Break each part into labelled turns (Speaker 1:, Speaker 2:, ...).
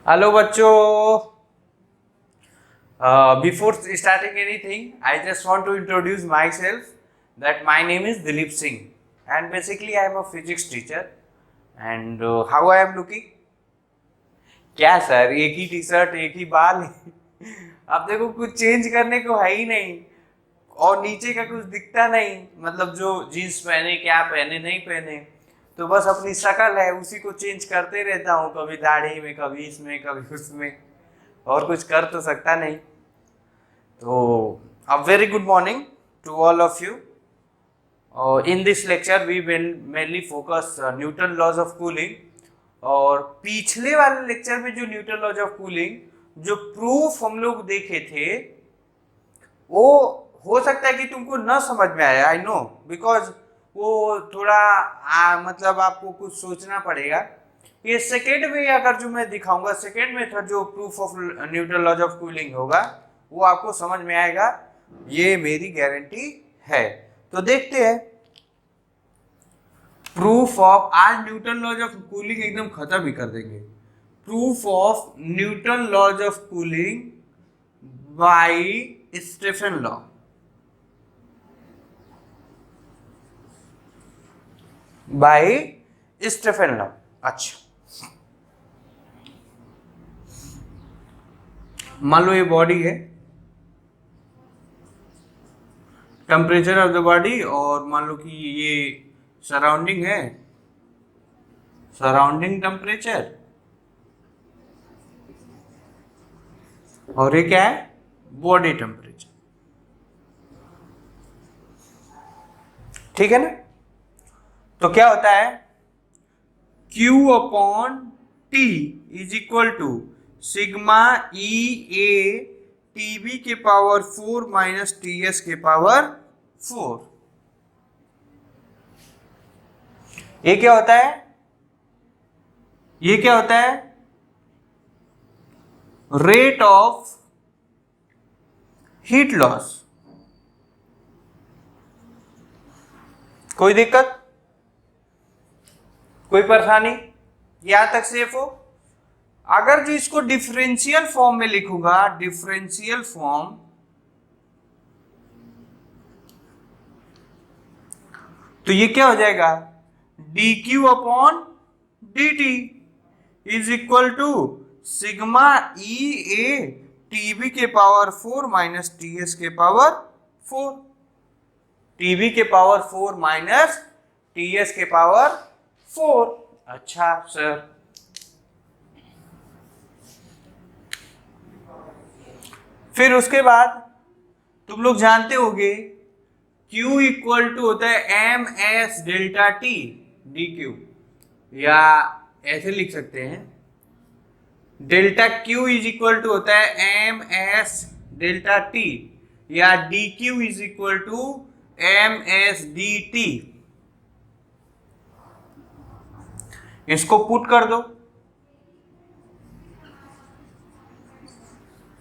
Speaker 1: Hello बच्चों। Before starting anything, I just want to introduce myself. That my name is Dilip Singh, and basically I am a physics teacher. And how I am looking? क्या sir, एक ही T shirt एक ही बाल अब देखो कुछ change करने को है ही नहीं, और नीचे का कुछ दिखता नहीं, मतलब जो जीन्स पहने क्या पहने नहीं पहने, तो बस अपनी शक्ल है उसी को चेंज करते रहता हूँ, कभी दाढ़ी में कभी इसमें कभी उसमें, और कुछ कर तो सकता नहीं। तो a very good morning to all of you. In this lecture we will mainly focus Newton laws of cooling. और पिछले वाले लेक्चर में जो न्यूटन लॉज ऑफ कूलिंग जो प्रूफ हम लोग देखे थे, वो हो सकता है कि तुमको न समझ में आया, आई नो, बिकॉज वो थोड़ा मतलब आपको कुछ सोचना पड़ेगा। ये सेकेंड में अगर जो मैं दिखाऊंगा, सेकेंड मेथड जो proof of Newton laws of cooling होगा, वो आपको समझ में आएगा, ये मेरी गारंटी है। तो देखते हैं प्रूफ ऑफ, आज न्यूटन लॉज ऑफ कूलिंग एकदम खत्म ही कर देंगे। Proof of Newton laws of cooling by Stefan law. By Stefan law. अच्छा, मान लो ये बॉडी है, टेम्परेचर ऑफ द बॉडी, और मान लो कि ये सराउंडिंग है, सराउंडिंग टेम्परेचर, और ये क्या है, बॉडी टेम्परेचर। ठीक है ना? तो क्या होता है, Q upon T is equal to sigma e a TB के पावर 4 माइनस टीएस के पावर 4। ये क्या होता है, ये क्या होता है, रेट ऑफ हीट लॉस। कोई दिक्कत, कोई परेशानी, यहां तक सेफ हो? अगर जो इसको डिफरेंशियल फॉर्म में लिखूंगा, डिफरेंशियल फॉर्म, तो ये क्या हो जाएगा, dq upon dt is equal to sigma e a TB के पावर 4 माइनस टीएस के पावर 4। टीबी के पावर 4 माइनस टीएस के पावर 4। अच्छा सर, फिर उसके बाद तुम लोग जानते होगे Q इक्वल टू होता है m s delta t d q, या ऐसे लिख सकते हैं, delta Q is equal to होता है एम एस डेल्टा टी, या d q is equal to m s d t. इसको पुट कर दो,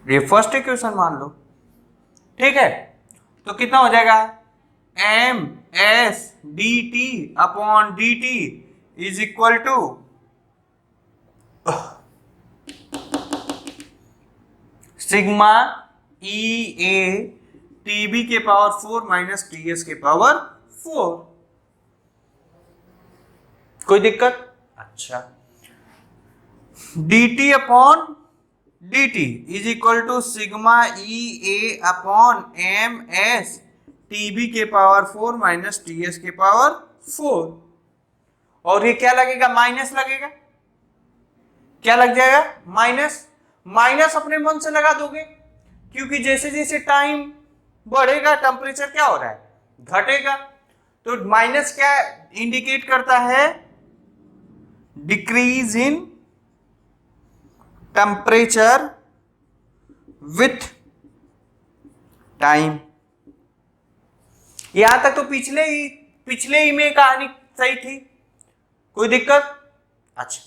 Speaker 1: ये फर्स्ट इक्वेशन मान लो। ठीक है, तो कितना हो जाएगा, m s d T upon D T is equal to sigma e a TB के पावर 4 माइनस टीएस के पावर 4। कोई दिक्कत? अच्छा, dt upon dt is equal to sigma e a upon m s TB के power 4 minus TS के power 4। और ये क्या लगेगा, माइनस लगेगा, क्या लग जाएगा, माइनस। माइनस अपने मन से लगा दोगे, क्योंकि जैसे जैसे टाइम बढ़ेगा टेम्परेचर क्या हो रहा है, घटेगा। तो माइनस क्या इंडिकेट करता है, decrease in temperature with time. यहां तक तो पिछले ही में कहानी सही थी, कोई दिक्कत? अच्छा,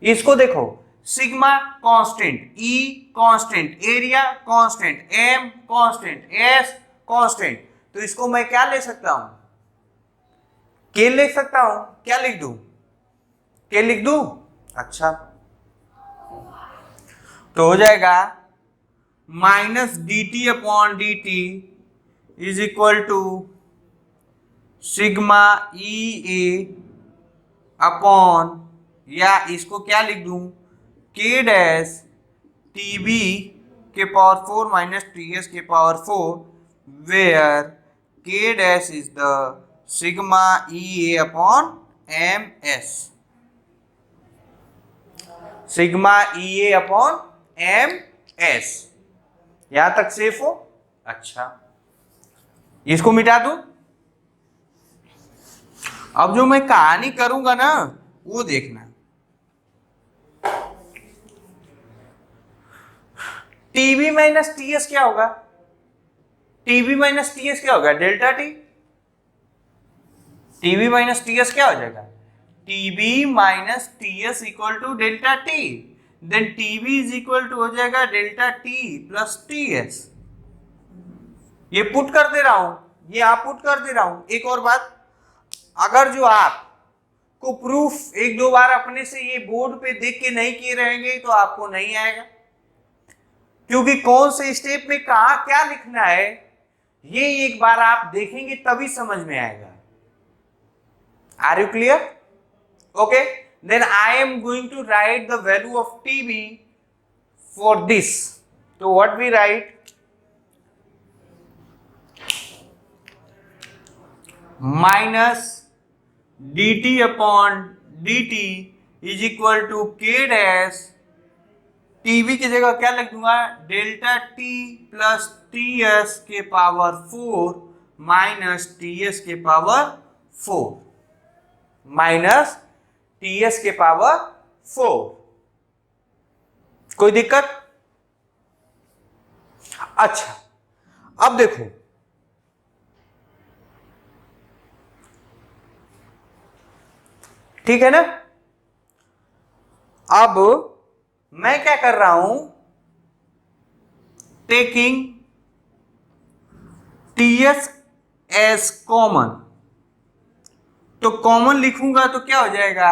Speaker 1: इसको देखो, sigma constant, E constant, area constant, M constant, S constant, तो इसको मैं क्या ले सकता हूं, के लिख सकता हूं। क्या लिख दूं, के लिख दूं? अच्छा, तो हो जाएगा minus D T upon D T is equal to sigma e a upon, या इसको क्या लिख दूं, के डैश टी बी के पावर 4 माइनस टी एस के power 4, where k dash is the sigma e a upon m s, sigma e a upon m s. यहां तक safe हो? अच्छा, इसको मिटा दूं। अब जो मैं कहानी करूंगा ना वो देखना। टीबी माइनस टी एस क्या होगा? टीबी माइनस टी एस क्या होगा? Delta t. TB minus T S क्या हो जाएगा? TB minus T s equal to delta t, then TB is equal to हो जाएगा delta T plus T s. ये पुट कर दे रहा हूं, ये आप पुट कर दे रहा हूं। एक और बात, अगर जो आप को प्रूफ एक दो बार अपने से ये बोर्ड पे देख के नहीं किए रहेंगे तो आपको नहीं आएगा, क्योंकि कौन से स्टेप में कहा क्या लिखना है ये एक बार आप देखेंगे तभी समझ में आएगा। Are you clear? Okay, then I am going to write the value of TB for this. तो what we write, minus D T upon D T is equal to के डैश, टीबी की जगह क्या लिख दूंगा, delta T plus T S के power 4 minus T S के power 4, minus T S के पावर 4। कोई दिक्कत? अच्छा, अब देखो, ठीक है ना। अब मैं क्या कर रहा हूं, taking t s as common, तो कॉमन लिखूंगा तो क्या हो जाएगा,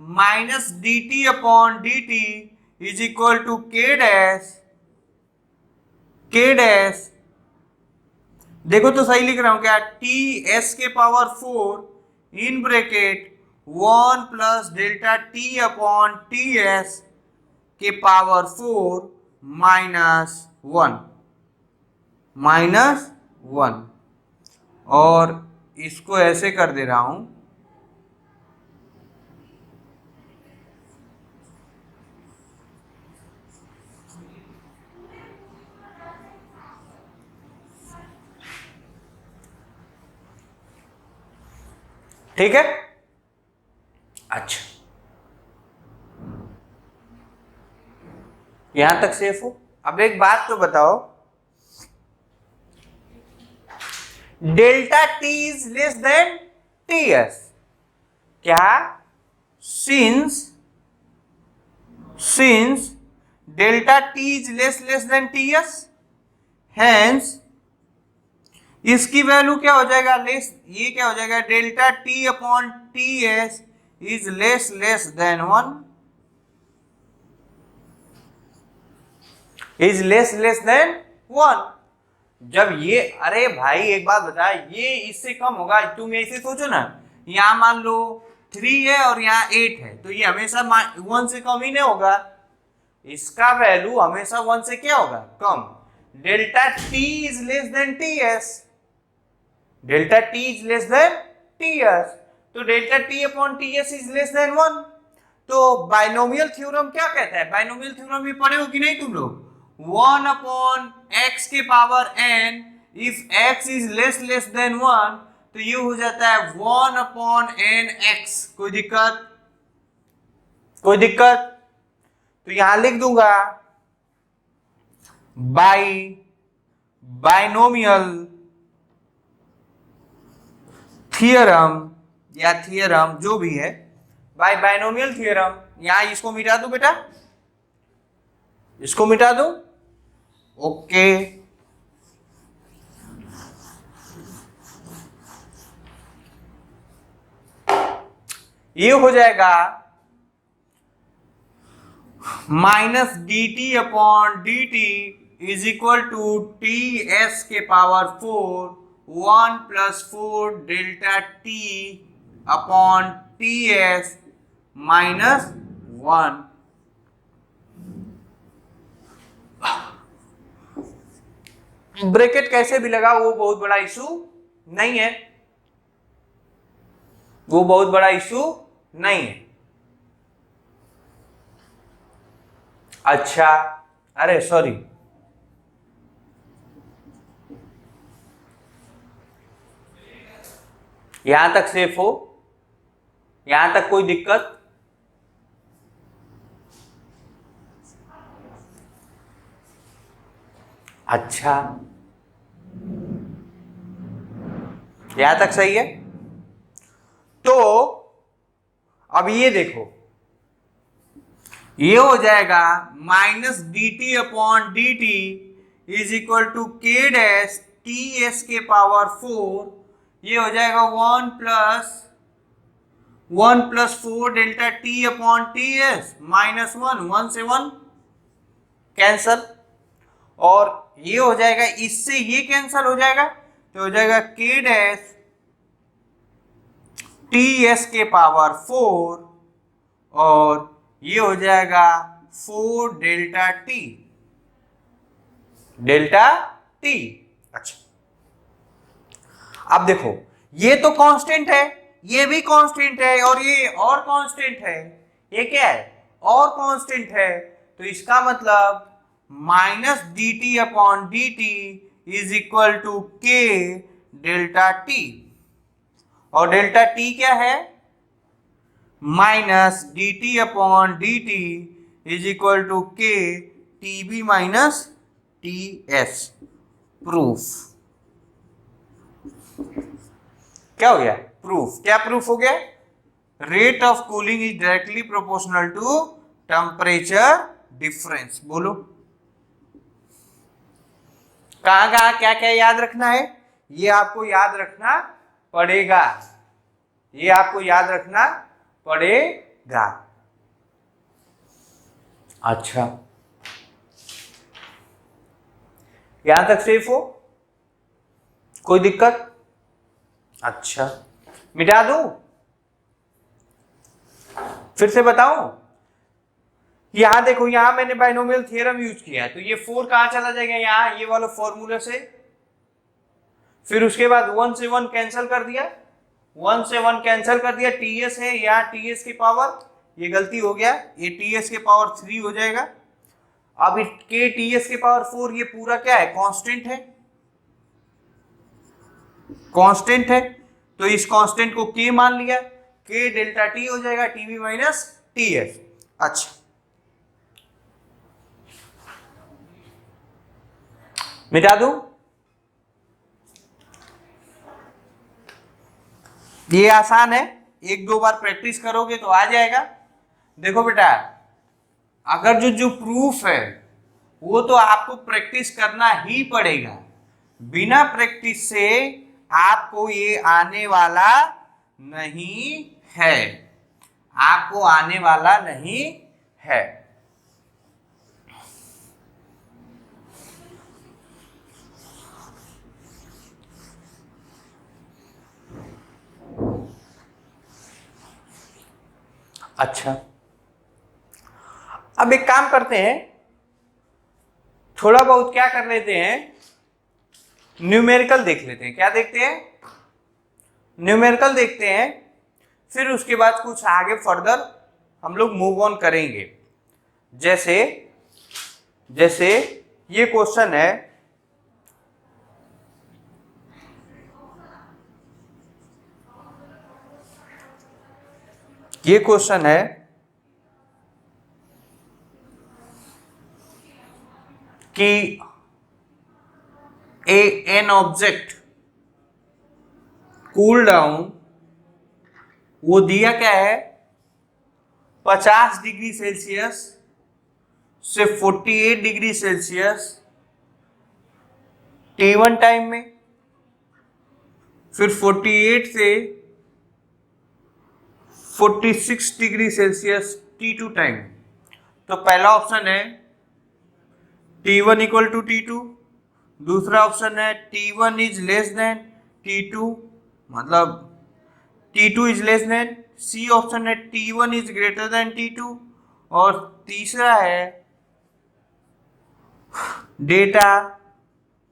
Speaker 1: minus D T upon D T is equal to के डैश, के डैश, देखो तो सही लिख रहा हूं क्या, टी एस के power 4 in bracket 1 plus delta T upon T S के पावर 4 माइनस 1, माइनस 1, और इसको ऐसे कर दे रहा हूं, ठीक है। अच्छा, यहां तक सेफ हो? अब एक बात तो बताओ, delta T is less than T S, क्या? Since delta T is less than T S, hence इसकी वैल्यू क्या हो जाएगा, लेस, ये क्या हो जाएगा, delta T upon T S is less than 1, is less than 1। जब ये, अरे भाई एक बात बता, ये इससे कम होगा, तुम ऐसे सोचो ना, यहां मान लो 3 है और यहाँ 8 है, तो ये हमेशा 1 से कम ही नहीं होगा, इसका वैल्यू हमेशा 1 से क्या होगा, कम। Delta T is less than T S, delta T is less than T S, तो delta T upon T S is less than 1। तो बाइनोमियल थ्योरम क्या कहता है, बाइनोमियल थ्योरम में पढ़े हो कि नहीं तुम लोग, 1 अपॉन एक्स के power n, if x is less than 1, तो ये हो जाता है 1 अपॉन एन एक्स। कोई दिक्कत? कोई दिक्कत? तो यहां लिख दूंगा बाइनोमियल थियरम, या थियरम जो भी है, बाइनोमियल थियरम, यहां इसको मिटा दो बेटा, इसको मिटा दो, ओके। ये हो जाएगा minus D T upon D T is equal to T S के power 4 1 plus 4 delta T upon T S minus 1। Bracket कैसे भी लगा वो बहुत बड़ा इशू नहीं है, वो बहुत बड़ा इशू नहीं है। अच्छा, अरे सॉरी, यहां तक सेफ हो, यहां तक कोई दिक्कत? अच्छा, यहां तक सही है। तो अब ये देखो, ये हो जाएगा minus D T upon D T is equal to के डैश टी एस के पावर 4, ये हो जाएगा 1 plus 4 delta T upon T S minus 1, 1 से 1 कैंसल, और ये हो जाएगा, इससे ये कैंसल हो जाएगा, तो हो जाएगा के डैश टी एस के पावर 4 और ये हो जाएगा 4 डेल्टा टी, डेल्टा टी। अच्छा, अब देखो, ये तो कांस्टेंट है, ये भी कांस्टेंट है, और ये और कांस्टेंट है, ये क्या है, और कांस्टेंट है, तो इसका मतलब minus D T upon D T is equal to K delta T, और डेल्टा टी क्या है, minus D T upon D T is equal to K T B minus T S. Proof क्या हो गया, प्रूफ। क्या proof हो गया, rate of cooling is directly proportional to temperature difference. बोलो कहां कहां क्या क्या याद रखना है, ये आपको याद रखना पड़ेगा, ये आपको याद रखना पड़ेगा। अच्छा, यहां तक सेफ हो, कोई दिक्कत? अच्छा, मिटा दूं, फिर से बताऊं? यहां देखो, यहां मैंने बाइनोमियल थ्योरम यूज किया है, तो ये 4 कहां चला जाएगा, यहां ये वाला फॉर्मूला से, फिर उसके बाद 1 से 1 कैंसिल कर दिया, 1 से 1 कैंसिल कर दिया, टीएस है यहाँ, टीएस की पावर, ये गलती हो गया, ये टीएस के पावर 3 हो जाएगा। अब के टीएस के पावर 4, ये पूरा क्या है, कांस्टेंट है, कांस्टेंट है, तो इस कांस्टेंट को के मान लिया, के डेल्टा टी हो जाएगा टीवी माइनस टीएस। अच्छा, मिटा दूं, ये आसान है, एक दो बार प्रैक्टिस करोगे तो आ जाएगा। देखो बेटा, अगर जो प्रूफ है वो तो आपको प्रैक्टिस करना ही पड़ेगा, बिना प्रैक्टिस से आपको ये आने वाला नहीं है, आपको आने वाला नहीं है। अच्छा, अब एक काम करते हैं, थोड़ा बहुत क्या कर लेते हैं, न्यूमेरिकल देख लेते हैं। क्या देखते हैं, न्यूमेरिकल देखते हैं, फिर उसके बाद कुछ आगे फर्दर हम लोग मूव ऑन करेंगे। जैसे जैसे ये क्वेश्चन है, ये क्वेश्चन है कि एन ऑब्जेक्ट कूल डाउन, वो दिया क्या है, 50 डिग्री सेल्सियस से 48 डिग्री सेल्सियस T1 टाइम में, फिर 48 से 46 डिग्री सेल्सियस T2 टाइम। तो पहला ऑप्शन है T1 इक्वल टू T2, दूसरा ऑप्शन है T1 is less then T2, मतलब T2 is less than, C option है T1 is greater than T2, और तीसरा है डेटा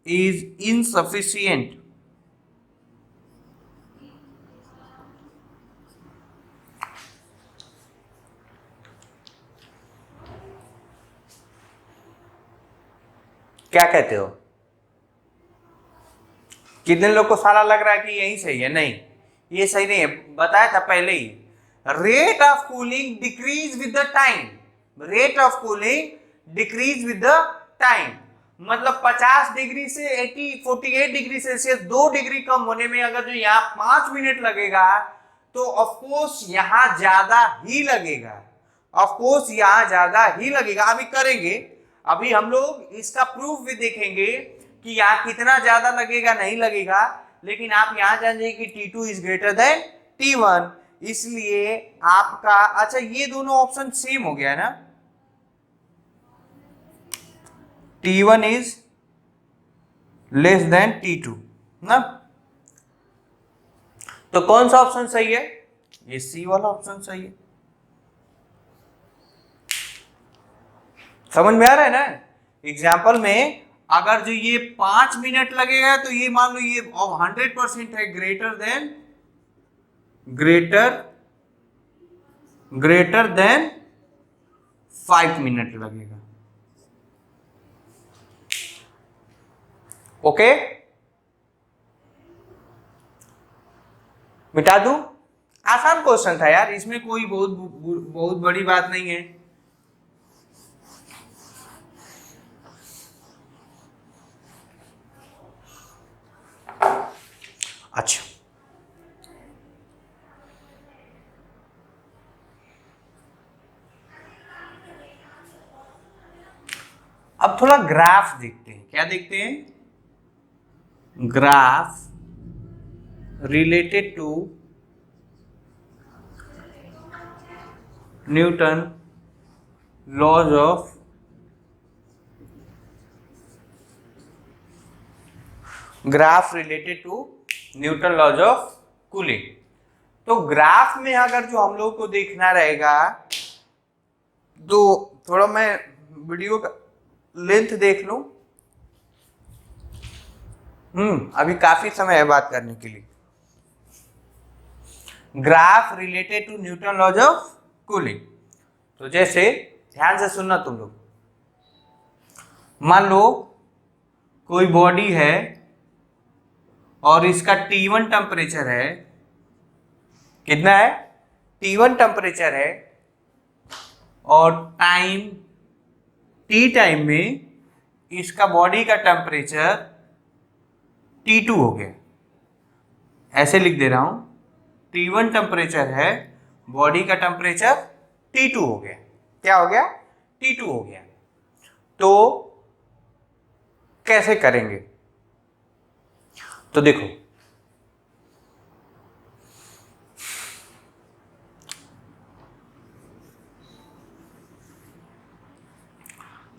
Speaker 1: इज इनसफिशिएंट। क्या कहते हो? कितने लोग को सारा लग रहा है कि यही सही है? नहीं, ये सही नहीं है, बताया था पहले ही। Rate of cooling decrease with the time, rate of cooling decrease with the time, मतलब 50 डिग्री से 48 डिग्री सेल्सियस 2 डिग्री कम होने में अगर जो यहाँ 5 मिनट लगेगा तो ऑफकोर्स यहाँ ज्यादा ही लगेगा, ऑफकोर्स यहाँ ज्यादा ही लगेगा। अभी करेंगे, अभी हम लोग इसका प्रूफ भी देखेंगे कि यहाँ कितना ज्यादा लगेगा नहीं लगेगा, लेकिन आप यहाँ जान जाइए कि T2 is greater than T1, इसलिए आपका, अच्छा ये दोनों ऑप्शन सेम हो गया है ना, T1 is less then T2 ना, तो कौन सा ऑप्शन सही है? ये सी वाला ऑप्शन सही है। समझ में आ रहा है ना? एग्जाम्पल में अगर जो ये 5 मिनट लगेगा तो ये मान लो ये 100% है ग्रेटर देन 5 मिनट लगेगा। ओके, मिटा दूं? आसान क्वेश्चन था यार, इसमें कोई बहुत बड़ी बात नहीं है। अच्छा, अब थोड़ा ग्राफ देखते हैं। क्या देखते हैं? Graph related to Newton laws of Newton laws of cooling. तो ग्राफ में अगर जो हम लोग को देखना रहेगा तो थोड़ा मैं वीडियो का लेंथ देख लूं। अभी काफी समय है बात करने के लिए। Graph related to Newton laws of cooling, तो जैसे ध्यान से सुनना तुम लोग, मान लो कोई बॉडी है और इसका T1 टेम्परेचर है, कितना है? T1 टेम्परेचर है, और T टाइम में इसका बॉडी का टेम्परेचर T2 हो गया। ऐसे लिख दे रहा हूं, T1 टेम्परेचर है, बॉडी का टेम्परेचर T2 हो गया। क्या हो गया? T2 हो गया। तो कैसे करेंगे? तो देखो,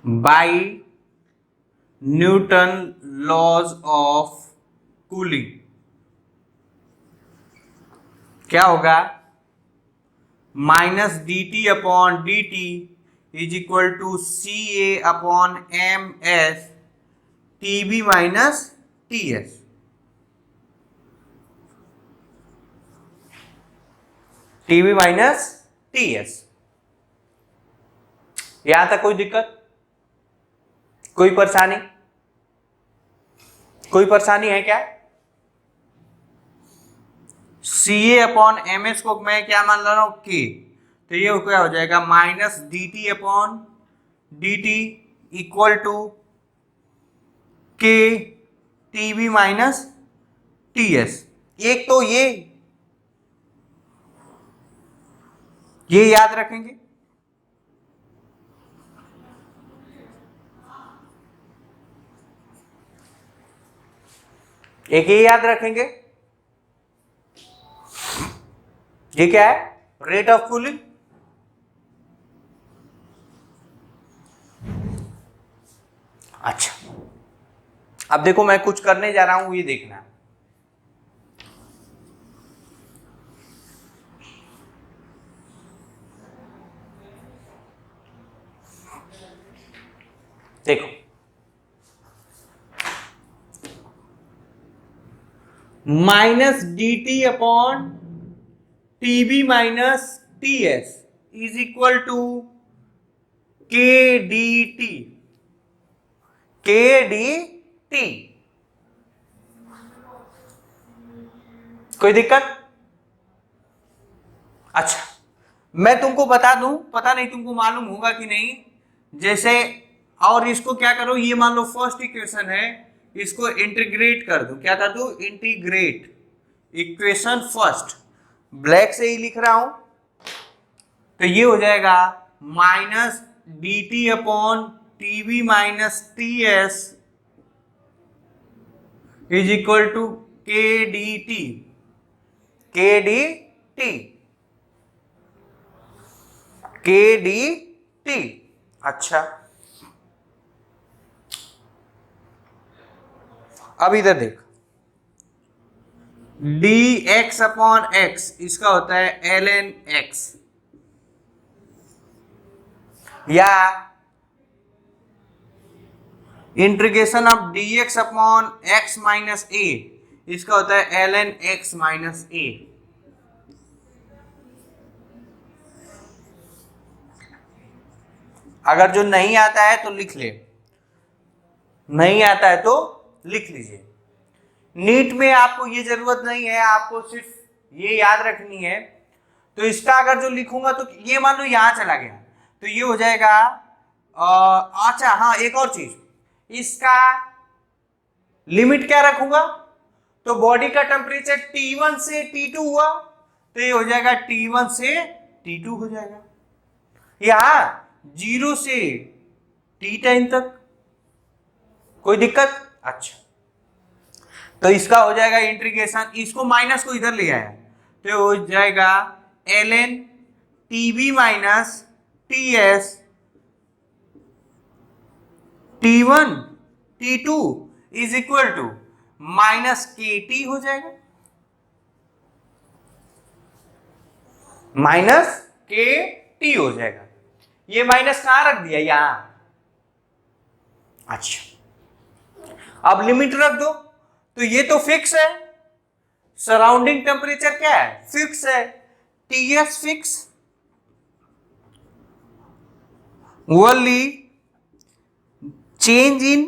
Speaker 1: by Newton laws of cooling क्या होगा? Minus dt upon dt is equal to CA upon MS TB minus TS। TB minus TS। यहां तक कोई दिक्कत, कोई परेशानी? कोई परेशानी है क्या? CA अपॉन MS को मैं क्या मान रहा हूं? K। तो ये क्या हो जाएगा? Minus dt upon dt equal to K TB minus TS। एक तो ये याद रखेंगे। एक ये याद रखेंगे, ये क्या है? Rate of cooling. अच्छा, अब देखो मैं कुछ करने जा रहा हूं, ये देखना। देखो minus D T upon t B minus T S is equal to k d t. K d t, कोई दिक्कत? अच्छा, मैं तुमको बता दूं, पता नहीं तुमको मालूम होगा कि नहीं, जैसे और इसको क्या करो, ये मान लो फर्स्ट इक्वेशन है, इसको इंटीग्रेट कर दो। क्या कर दो? इंटीग्रेट इक्वेशन फर्स्ट, ब्लैक से ही लिख रहा हूं, तो ये हो जाएगा minus D T upon t B minus T S is equal to k d t. K d t, k d t. अच्छा, अब इधर देख, डी एक्स अपॉन एक्स इसका होता है एल एन एक्स, या integration of D x upon X minus A इसका होता है L N X minus A. अगर जो नहीं आता है तो लिख ले, नहीं आता है तो लिख लीजिए। नीट में आपको ये जरूरत नहीं है, आपको सिर्फ ये याद रखनी है। तो इसका अगर जो लिखूंगा तो ये मान लो यहां चला गया, तो ये हो जाएगा अच्छा हाँ, एक और चीज, इसका लिमिट क्या रखूंगा, तो बॉडी का टेम्परेचर T1 से T2 हुआ, तो ये हो जाएगा T1 से T2 हो जाएगा, यहां 0 से T टाइम तक। कोई दिक्कत? अच्छा, तो इसका हो जाएगा इंटीग्रेशन, इसको माइनस को इधर ले आया, तो हो जाएगा L N t B minus T s T1 T2 is equal to minus के टी हो जाएगा, माइनस के टी हो जाएगा। ये माइनस कहां रख दिया? यहां। अच्छा, अब लिमिट रख दो, तो ये तो फिक्स है, सराउंडिंग टेम्परेचर क्या है? फिक्स है, T S fix, only change in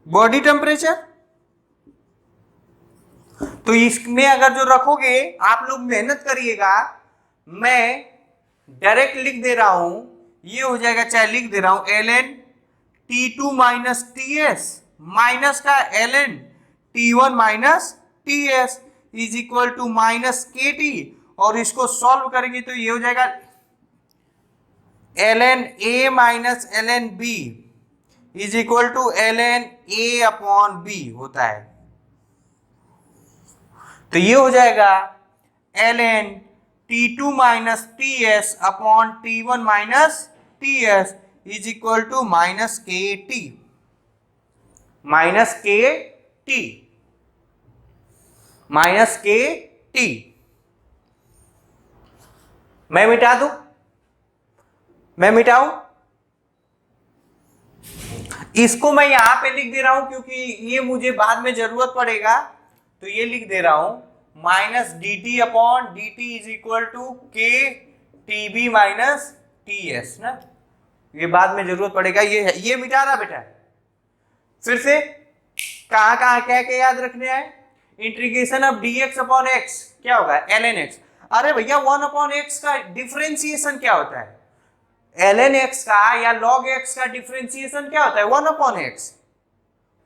Speaker 1: body temperature. तो इसमें अगर जो रखोगे, आप लोग मेहनत करिएगा, मैं डायरेक्ट लिख दे रहा हूं, ये हो जाएगा, चाहे लिख दे रहा हूं L N T two minus T S minus का L N T one minus T S is equal to minus के टी, और इसको सॉल्व करेंगे तो ये हो जाएगा L N A minus L N B is equal to L N A upon B होता है। तो ये हो जाएगा L N T two minus T S upon T one minus T S is equal to minus के T, minus के T, minus के T. मैं मिटा दूं? मैं मिटाऊं? इसको मैं यहां पे लिख दे रहा हूं क्योंकि ये मुझे बाद में जरूरत पड़ेगा, तो ये लिख दे रहा हूं minus D T upon D T is equal to K T B minus T S ना, ये बाद में जरूरत पड़ेगा। ये मिटाना बेटा, फिर से कहां कहां क्या क्या याद रखने हैं। Integration of D x upon x क्या होगा? L N x. अरे भैया 1 अपॉन एक्स का डिफरेंशिएशन क्या होता है? एल एन एक्स का या लॉग एक्स का डिफरेंशिएशन क्या होता है? 1 अपॉन एक्स,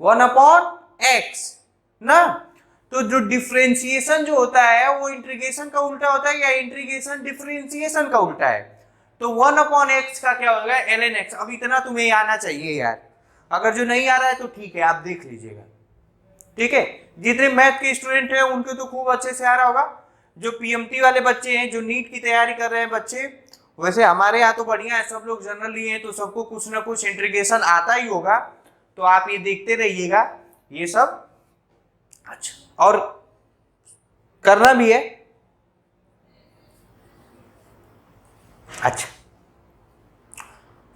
Speaker 1: 1 अपॉन एक्स ना। तो जो डिफरेंशिएशन जो होता है वो इंटीग्रेशन का उल्टा होता है या इंटीग्रेशन डिफरेंशिएशन का उल्टा है? तो 1 अपॉन एक्स का क्या होगा? L N x. अब इतना तुम्हें आना चाहिए यार, अगर जो नहीं आ रहा है तो ठीक है, आप देख लीजिएगा, ठीक है। जितने मैथ के स्टूडेंट हैं उनके तो खूब अच्छे से आ रहा होगा। जो पीएमटी वाले बच्चे हैं, जो नीट की तैयारी कर रहे हैं बच्चे, वैसे हमारे यहाँ तो बढ़िया है, सब लोग जनरल लिए हैं तो सबको कुछ ना कुछ इंटीग्रेशन आता ही होगा, तो आप ये देखते रहिएगा ये सब। अच्छा, और करना भी है। अच्छा,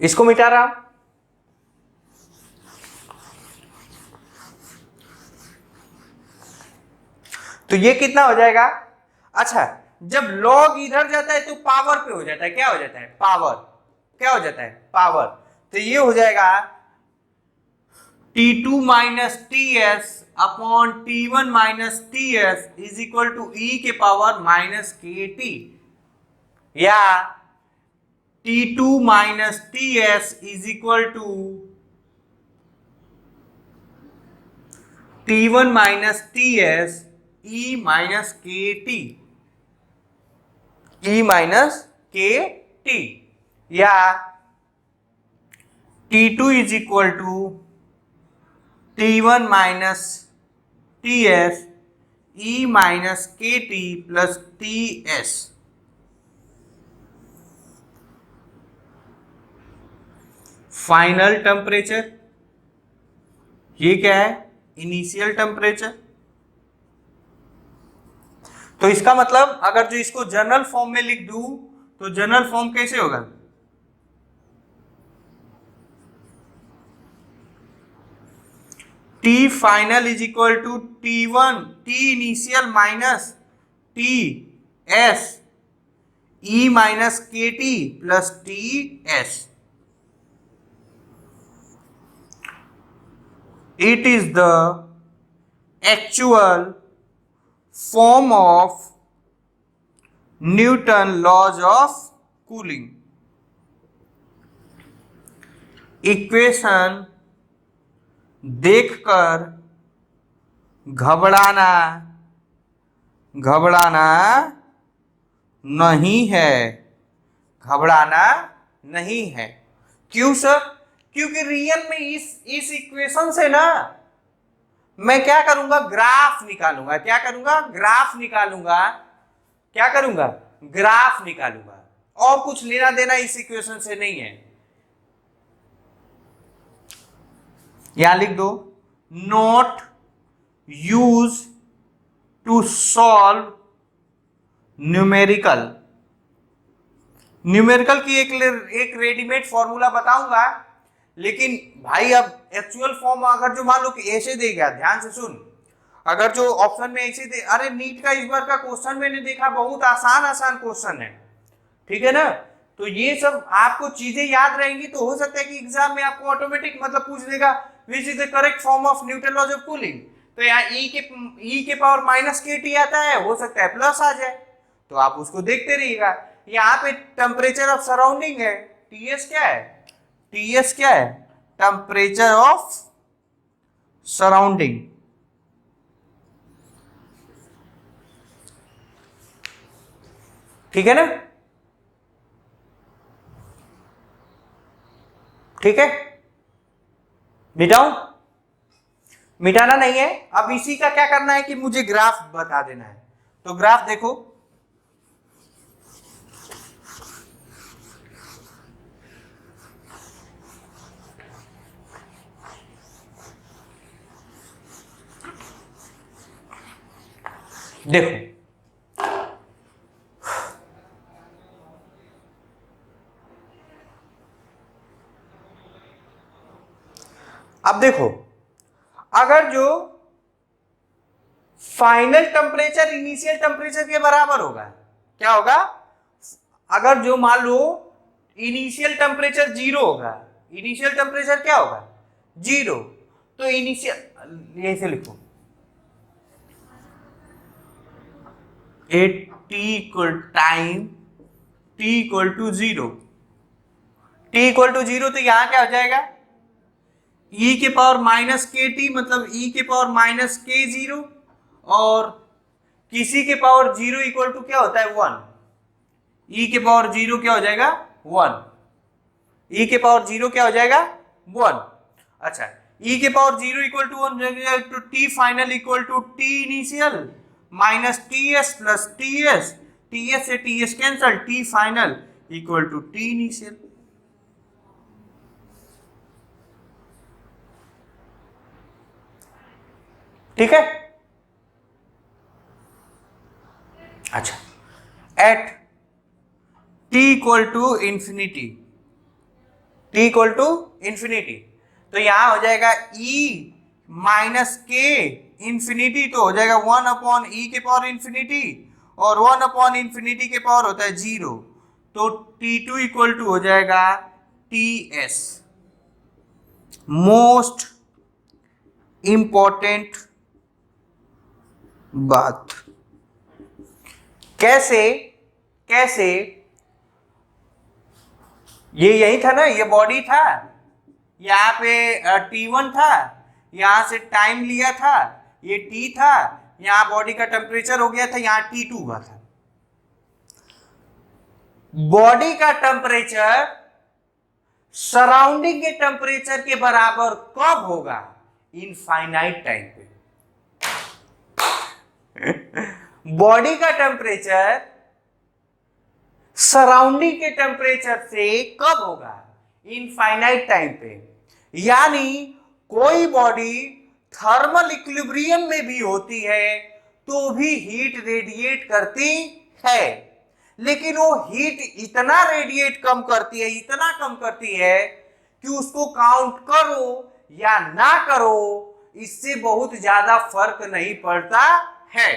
Speaker 1: इसको मिटा रहा हूं। तो ये कितना हो जाएगा? अच्छा, जब लॉग इधर जाता है तो पावर पे हो जाता है, क्या हो जाता है? पावर। क्या हो जाता है? पावर। तो ये हो जाएगा T2 minus T S upon T1 minus T S is equal to E के पावर माइनस के टी, या T2 minus T S is equal to T1 minus T S E minus के टी, ई माइनस के T, या T2 is equal to T1 minus T S E minus के T plus T S. Final temperature, ये क्या है? Initial temperature. तो इसका मतलब अगर जो इसको जनरल फॉर्म में लिख दूं तो जनरल फॉर्म कैसे होगा? T final is equal to T1 T initial minus T S E minus के T plus T S. It is the actual form of Newton laws of cooling. Equation देखकर घबराना नहीं है, घबराना नहीं है। क्यों सर? क्योंकि रियल में इस इक्वेशन से ना मैं क्या करूंगा? ग्राफ निकालूंगा। क्या करूंगा? ग्राफ निकालूंगा। क्या करूंगा? ग्राफ निकालूंगा। और कुछ लेना देना इस इक्वेशन से नहीं है। यहां लिख दो, not use to solve numerical. Numerical की एक रेडीमेड फॉर्मूला बताऊंगा, लेकिन भाई अब एक्चुअल फॉर्म अगर जो मान लो कि ऐसे देगा, ध्यान से सुन, अगर जो ऑप्शन में ऐसे दे, अरे नीट का इस बार का क्वेश्चन मैंने देखा बहुत आसान क्वेश्चन है, ठीक है ना? तो ये सब आपको चीजें याद रहेंगी तो हो सकता है कि एग्जाम में आपको ऑटोमेटिक मतलब पूछ देगा which is the correct form of Newton laws of cooling. तो यहाँ ई के पावर माइनस के टी आता है, हो सकता है प्लस आ जाए, तो आप उसको देखते रहिएगा। यहाँ पे टेम्परेचर ऑफ सराउंडिंग है, टीएस क्या है? टीएस क्या है? Temperature of surrounding. ठीक है ना? ठीक है, मिटाऊं? मिटाना नहीं है। अब इसी का क्या करना है कि मुझे ग्राफ बता देना है। तो ग्राफ देखो, देखो अब देखो, अगर जो फाइनल टेम्परेचर इनिशियल टेम्परेचर के बराबर होगा, क्या होगा? अगर जो मान लो इनिशियल टेम्परेचर 0 होगा, इनिशियल टेम्परेचर क्या होगा? 0, तो इनिशियल ऐसे लिखो, at T equal time t equal to 0, t equal to 0, तो यहां क्या हो जाएगा? ई के पावर माइनस के टी, मतलब ई के पावर माइनस के 0, और किसी के पावर 0 इक्वल टू क्या होता है? 1। ई के पावर 0 क्या हो जाएगा? 1। ई के पावर 0 क्या हो जाएगा? 1। अच्छा, ई के पावर 0 इक्वल टू 1, तो T final equal to T initial minus T S plus T S, T S से T S cancel, T final equal to T initial. ठीक है। अच्छा, at T equal to infinity, T equal to infinity, तो यहां हो जाएगा ई minus के infinity, तो हो जाएगा 1 अपॉन ई के पावर इंफिनिटी, और 1 अपॉन इंफिनिटी के पावर होता है 0, तो T2 इक्वल टू हो जाएगा TS। मोस्ट इंपॉर्टेंट बात, कैसे कैसे ये यही था ना, ये बॉडी था, यहाँ पे T1 था, यहां से टाइम लिया था, ये T था, यहां बॉडी का टेम्परेचर हो गया था, यहां T2 हुआ था। बॉडी का टेम्परेचर सराउंडिंग के टेम्परेचर के बराबर कब होगा? इनफाइनाइट टाइम पे। बॉडी का टेम्परेचर सराउंडिंग के टेम्परेचर से कब होगा? इनफाइनाइट टाइम पे। यानी कोई बॉडी थर्मल इक्विलिब्रियम में भी होती है तो भी हीट रेडिएट करती है, लेकिन वो हीट इतना रेडिएट कम करती है, इतना कम करती है कि उसको काउंट करो या ना करो इससे बहुत ज्यादा फर्क नहीं पड़ता है।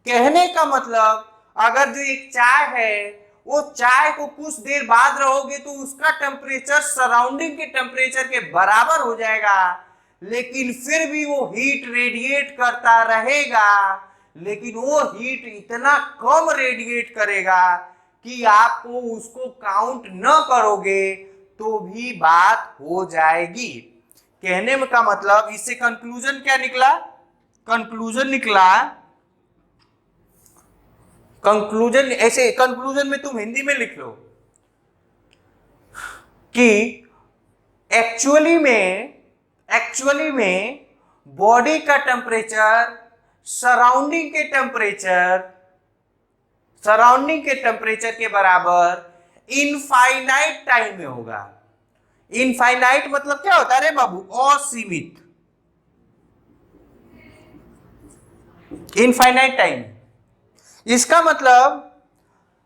Speaker 1: कहने का मतलब, अगर जो एक चाय है वो चाय को कुछ देर बाद रहोगे तो उसका टेम्परेचर सराउंडिंग के टेम्परेचर के बराबर हो जाएगा, लेकिन फिर भी वो हीट रेडिएट करता रहेगा, लेकिन वो हीट इतना कम रेडिएट करेगा कि आपको उसको काउंट न करोगे तो भी बात हो जाएगी। कहने में का मतलब, इससे कंक्लूजन क्या निकला? कंक्लूजन निकला, कंक्लूजन ऐसे, कंक्लूजन में तुम हिंदी में लिख लो कि एक्चुअली में बॉडी का टेम्परेचर सराउंडिंग के टेम्परेचर के बराबर इनफाइनाइट टाइम में होगा। इनफाइनाइट मतलब क्या होता है रे बाबू? असीमित। इनफाइनाइट टाइम, इसका मतलब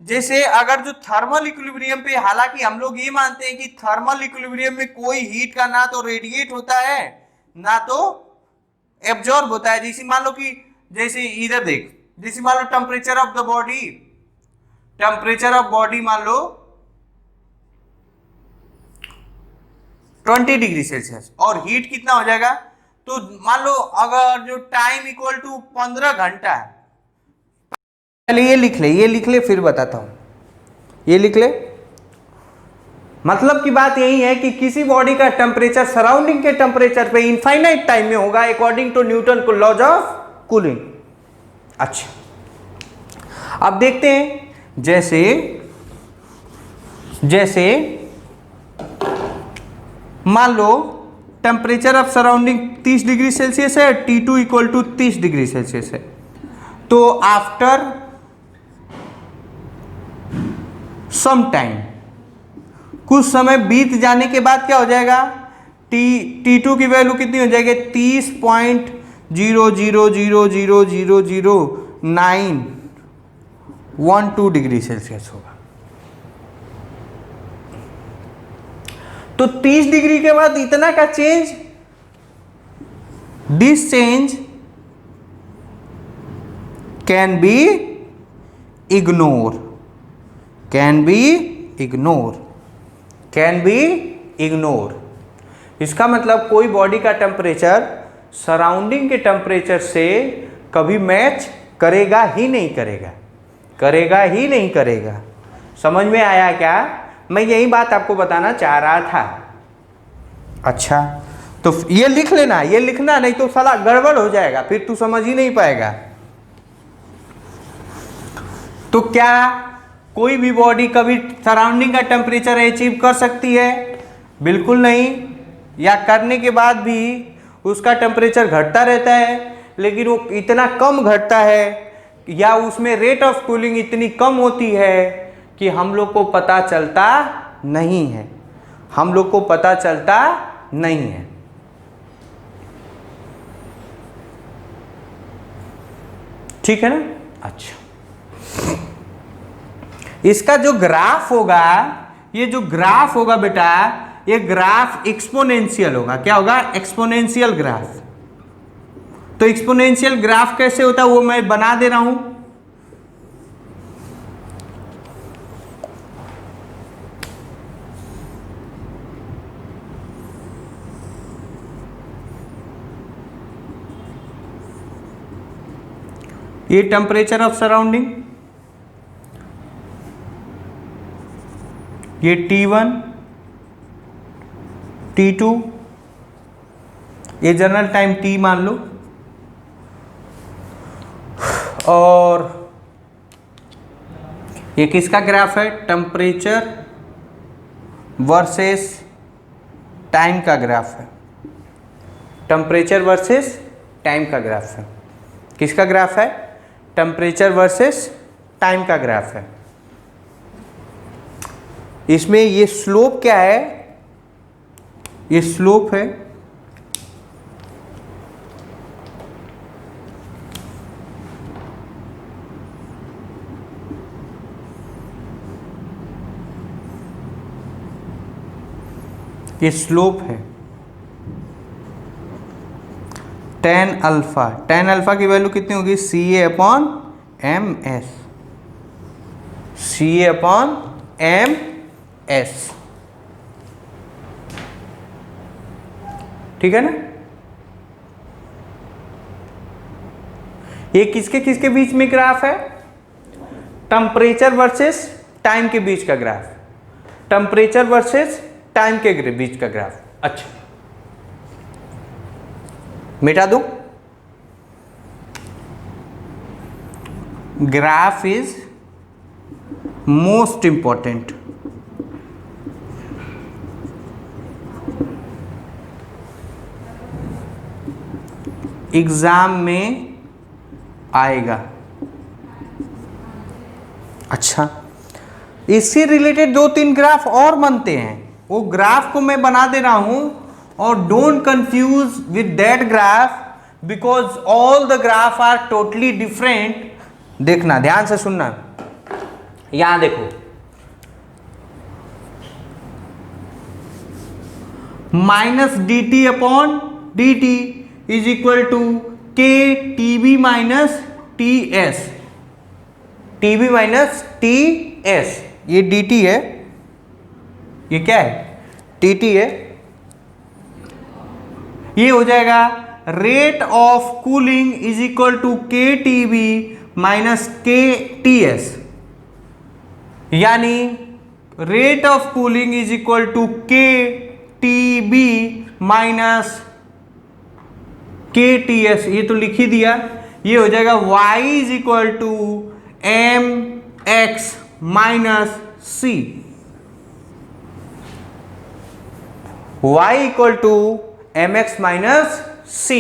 Speaker 1: जैसे अगर जो थर्मल इक्विलिब्रियम पे, हालांकि हम लोग ये मानते हैं कि थर्मल इक्विलिब्रियम में कोई हीट का ना तो रेडिएट होता है ना तो एब्जॉर्ब होता है। जैसे मान लो कि, जैसे इधर देख, जैसे मान लो temperature of the body, temperature of body मान लो 20 डिग्री सेल्सियस, और हीट कितना हो जाएगा? तो मान लो अगर जो टाइम इक्वल टू 15 घंटा है, पहले ये लिख ले फिर बताता हूं, ये लिख ले। मतलब की बात यही है कि किसी बॉडी का टेम्परेचर सराउंडिंग के टेम्परेचर पे इनफाइनाइट टाइम में होगा अकॉर्डिंग टू न्यूटन को लॉज ऑफ कूलिंग। अच्छा, अब देखते हैं, जैसे मान लो temperature of surrounding 30 degree Celsius है, T2 equal to 30 degree Celsius है, तो आफ्टर सम टाइम, कुछ समय बीत जाने के बाद क्या हो जाएगा? T2 की वैल्यू कितनी हो जाएगी? 30.0000912 डिग्री सेल्सियस होगा। तो 30 डिग्री के बाद इतना का change, this change can be ignore. इसका मतलब कोई बॉडी का टेम्परेचर सराउंडिंग के टेम्परेचर से कभी मैच करेगा ही नहीं करेगा। समझ में आया क्या? मैं यही बात आपको बताना चाह रहा था। अच्छा, तो ये लिख लेना, ये लिखना, नहीं तो साला गड़बड़ हो जाएगा, फिर तू समझ ही नहीं पाएगा। तो क्या कोई भी बॉडी कभी सराउंडिंग का टेम्परेचर अचीव कर सकती है? बिल्कुल नहीं। या करने के बाद भी उसका टेम्परेचर घटता रहता है, लेकिन वो इतना कम घटता है या उसमें रेट ऑफ कूलिंग इतनी कम होती है
Speaker 2: कि हम लोग को पता चलता नहीं है, हम लोग को पता चलता नहीं है। ठीक है ना? अच्छा, इसका जो ग्राफ होगा, ये जो ग्राफ होगा बेटा, ये ग्राफ एक्सपोनेंशियल होगा। क्या होगा? Exponential graph. तो एक्सपोनेंशियल ग्राफ कैसे होता है वो मैं बना दे रहा हूं। ये टेम्परेचर ऑफ सराउंडिंग, ये T1 T2, ये जनरल टाइम T मान लो, और ये किसका ग्राफ है? टेम्परेचर वर्सेस टाइम का ग्राफ है। टेम्परेचर वर्सेस टाइम का ग्राफ है। किसका ग्राफ है? टेम्परेचर वर्सेस टाइम का ग्राफ है। इसमें ये स्लोप क्या है? ये स्लोप है ये स्लोप है tan अल्फा। tan अल्फा की वैल्यू कितनी होगी? CA/MS, CA/MS। ठीक है ना? ये किसके किसके बीच में ग्राफ है? टेम्परेचर वर्सेस टाइम के बीच का ग्राफ, टेम्परेचर वर्सेस टाइम के बीच का ग्राफ। अच्छा, मिटा दूं? Graph is most important. Exam में आएगा। अच्छा, इससे रिलेटेड 2-3 ग्राफ और बनते हैं, वो ग्राफ को मैं बना दे रहा हूं। और don't confuse with that graph because all the graph are totally different. देखना, ध्यान से सुनना, यहां देखो, -dt/dt is equal to KTB minus TS, TB minus TS। ये dt है, ये क्या है? TT है। ये हो जाएगा rate of cooling is equal to KTB minus KTS, यानी rate of cooling is equal to KTB minus KTS। ये तो लिख ही दिया। ये हो जाएगा y is equal to mx minus c, y equal to mx minus c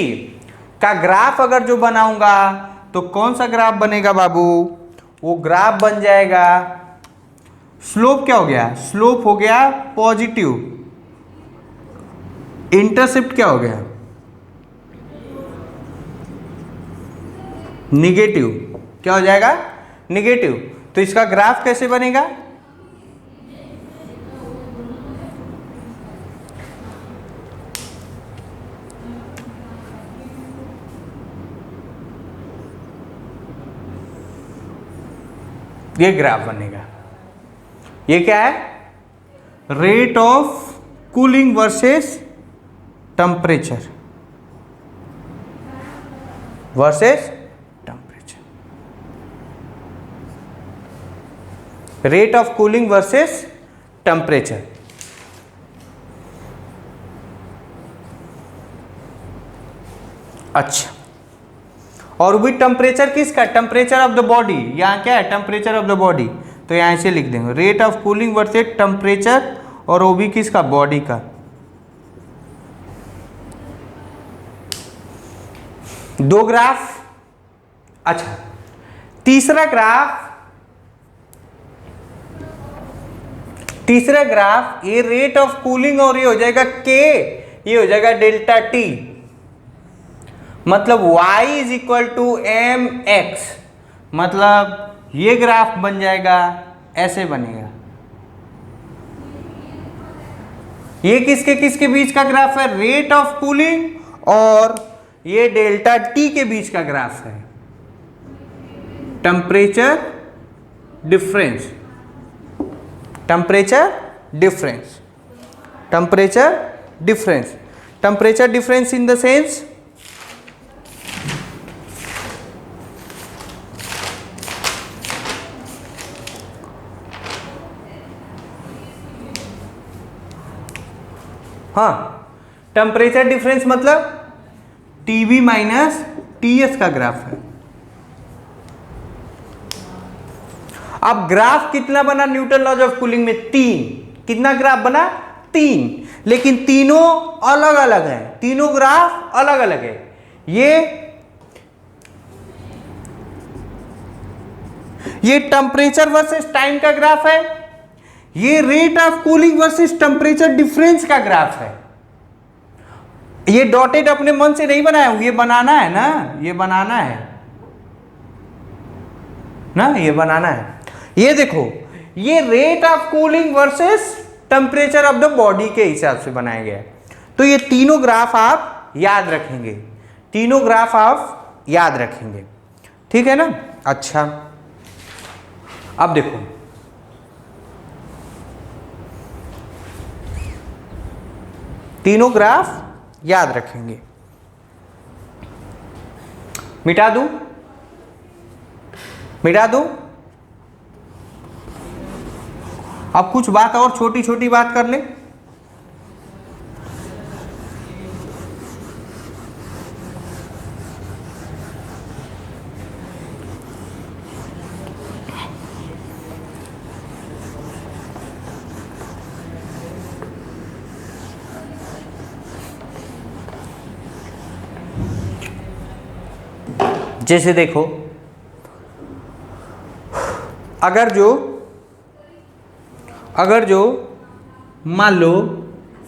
Speaker 2: का graph अगर जो बनाऊंगा तो कौन सा ग्राफ बनेगा बाबू? वो ग्राफ बन जाएगा, स्लोप क्या हो गया? स्लोप हो गया पॉजिटिव, इंटरसेप्ट क्या हो गया? निगेटिव। क्या हो जाएगा? निगेटिव। तो इसका ग्राफ कैसे बनेगा? ये ग्राफ बनेगा। ये क्या है? Rate of cooling versus temperature versus temperature, rate of cooling versus temperature. अच्छा, और भी टेम्परेचर किसका? Temperature of the body. यहां क्या है? Temperature of the body. तो यहां ऐसे लिख देंगे, rate of cooling versus temperature, और वो भी किसका? बॉडी का। दो ग्राफ। अच्छा, तीसरा ग्राफ तीसरा ग्राफ, ये रेट ऑफ कूलिंग और ये हो जाएगा के, ये हो जाएगा डेल्टा टी, मतलब y is equal to m x, मतलब ये ग्राफ बन जाएगा, ऐसे बनेगा। ये किसके किसके बीच का ग्राफ है? रेट ऑफ कूलिंग और ये डेल्टा टी के बीच का ग्राफ है, temperature difference, temperature difference, temperature difference, temperature difference in the sense हाँ, टेम्परेचर डिफरेंस मतलब टीवी माइनस टीएस का ग्राफ है। अब ग्राफ कितना बना न्यूटन लॉज ऑफ कूलिंग में? 3। कितना ग्राफ बना? 3, लेकिन तीनों अलग अलग है, तीनों ग्राफ अलग अलग है। ये टेम्परेचर वर्सेस टाइम का ग्राफ है, ये rate of cooling versus temperature difference का ग्राफ है। ये डॉटेड अपने मन से नहीं बनाया हूं, ये बनाना है ना, ये बनाना है ना, ये बनाना है। ये देखो, ये rate of cooling versus temperature of the body के हिसाब से बनाया गया है। तो ये तीनों ग्राफ आप याद रखेंगे, तीनों ग्राफ आप याद रखेंगे, ठीक है ना। अच्छा, अब देखो, तीनों ग्राफ याद रखेंगे। मिटा दूं? मिटा दूं? अब कुछ बात और छोटी छोटी बात कर ले। जैसे देखो, अगर जो मान लो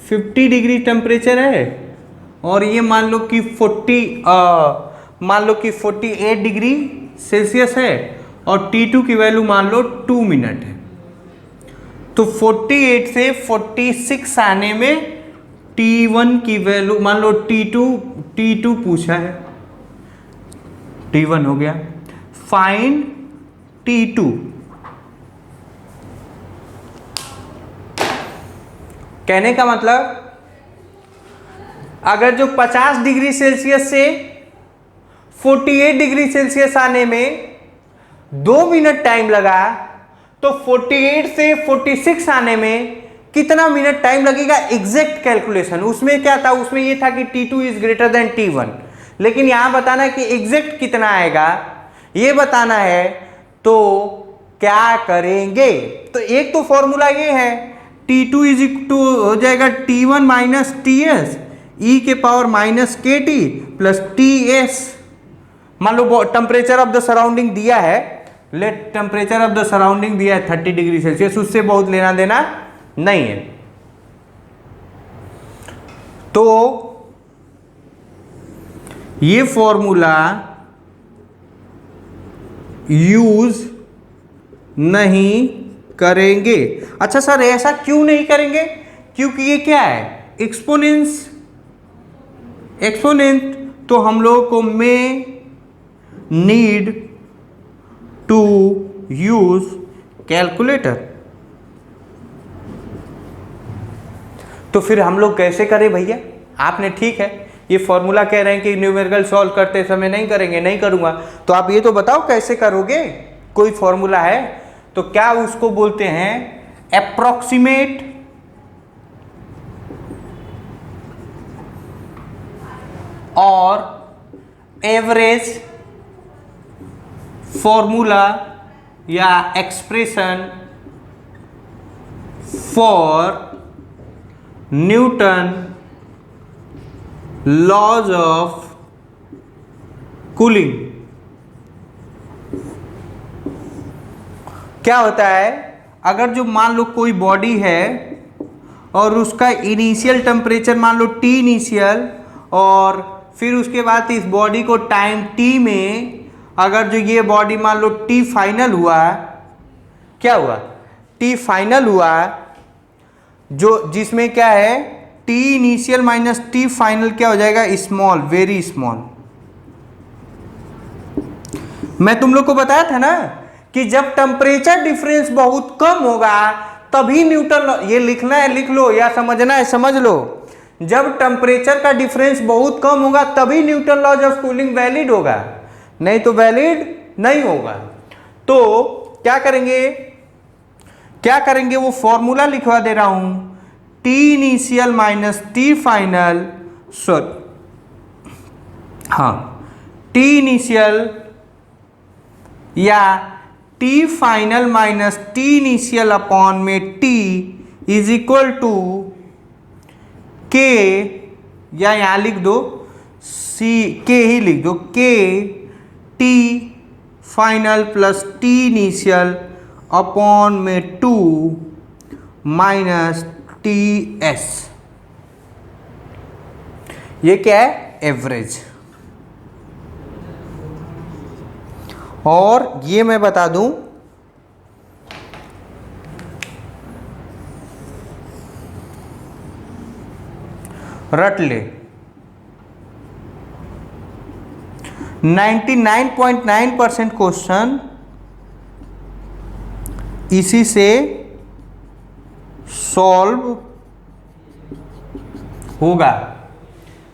Speaker 2: 50 डिग्री टेम्परेचर है और ये मान लो कि 48 डिग्री सेल्सियस है और T2 की वैल्यू मान लो 2 मिनट है, तो 48 से 46 आने में T1 की वैल्यू मान लो T2 पूछा है, T1 हो गया, फाइंड T2। कहने का मतलब, अगर जो 50 डिग्री सेल्सियस से 48 डिग्री सेल्सियस आने में 2 मिनट टाइम लगा, तो 48 से 46 आने में कितना मिनट टाइम लगेगा? एग्जैक्ट कैलकुलेशन उसमें क्या था? उसमें ये था कि T2 is greater than T1, लेकिन यहां बताना है कि एग्जैक्ट कितना आएगा, ये बताना है। तो क्या करेंगे? तो एक तो फॉर्मूला ये है, T2 इज इक्वल टू हो जाएगा T1 माइनस TS e के power minus KT plus TS। मान लो टेम्परेचर ऑफ द सराउंडिंग दिया है, let temperature of the surrounding दिया है 30 डिग्री सेल्सियस, उससे बहुत लेना देना नहीं है। तो ये फॉर्मूला यूज नहीं करेंगे। अच्छा सर, ऐसा क्यों नहीं करेंगे? क्योंकि ये क्या है? एक्सपोनेंट, तो हम लोग को में नीड टू यूज कैलकुलेटर। तो फिर हम लोग कैसे करें भैया? आपने ठीक है, ये फॉर्मूला कह रहे हैं कि न्यूमेरिकल सॉल्व करते समय नहीं करेंगे, नहीं करूंगा, तो आप ये तो बताओ कैसे करोगे? कोई फॉर्मूला है तो क्या उसको बोलते हैं? अप्रोक्सीमेट और एवरेज फॉर्मूला या expression for Newton laws of cooling. क्या होता है? अगर जो मान लो कोई बॉडी है और उसका इनिशियल टेम्परेचर मान लो T इनिशियल, और फिर उसके बाद इस बॉडी को टाइम T में अगर जो ये बॉडी मान लो T फाइनल हुआ, क्या हुआ, T फाइनल हुआ, जो जिसमें क्या है T initial minus T final क्या हो जाएगा, स्मॉल, वेरी स्मॉल। मैं तुम लोग को बताया था ना कि जब टेम्परेचर डिफरेंस बहुत कम होगा तभी न्यूटन लॉ, ये लिखना है लिख लो या समझना है समझ लो, जब टेम्परेचर का डिफरेंस बहुत कम होगा तभी Newton laws of cooling valid होगा, नहीं तो वैलिड नहीं होगा। तो क्या करेंगे वो फॉर्मूला लिखवा दे रहा हूं, T initial minus T final, T initial या T final minus T initial upon में T is equal to K, या यहां लिख दो K ही लिख दो, K T final plus T initial upon में 2 माइनस TS। ये क्या है, एवरेज। और ये मैं बता दूं, रट ले, 99.9% क्वेश्चन इसी से सॉल्व होगा,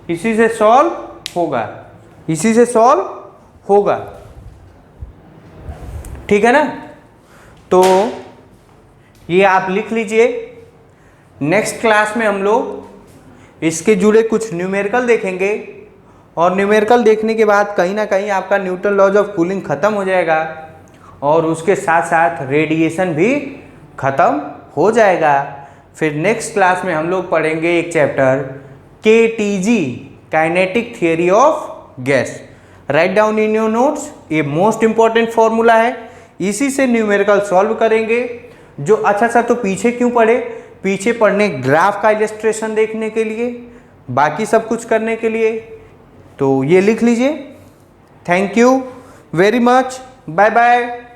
Speaker 2: इसी से सॉल्व होगा, इसी से सॉल्व होगा, ठीक है ना। तो ये आप लिख लीजिए। नेक्स्ट क्लास में हम लोग इसके जुड़े कुछ न्यूमेरिकल देखेंगे, और न्यूमेरिकल देखने के बाद कहीं ना कहीं आपका न्यूटन लॉज ऑफ कूलिंग ख़त्म हो जाएगा, और उसके साथ साथ रेडिएशन भी ख़त्म हो जाएगा। फिर नेक्स्ट क्लास में हम लोग पढ़ेंगे एक chapter KTG, kinetic theory of gas. Write down in your notes, ये मोस्ट इंपॉर्टेंट फॉर्मूला है, इसी से न्यूमेरिकल सॉल्व करेंगे। जो अच्छा सा तो पीछे क्यों पढ़े, पीछे पढ़ने ग्राफ का इलस्ट्रेशन देखने के लिए, बाकी सब कुछ करने के लिए। तो ये लिख लीजिए। Thank you very much, bye bye.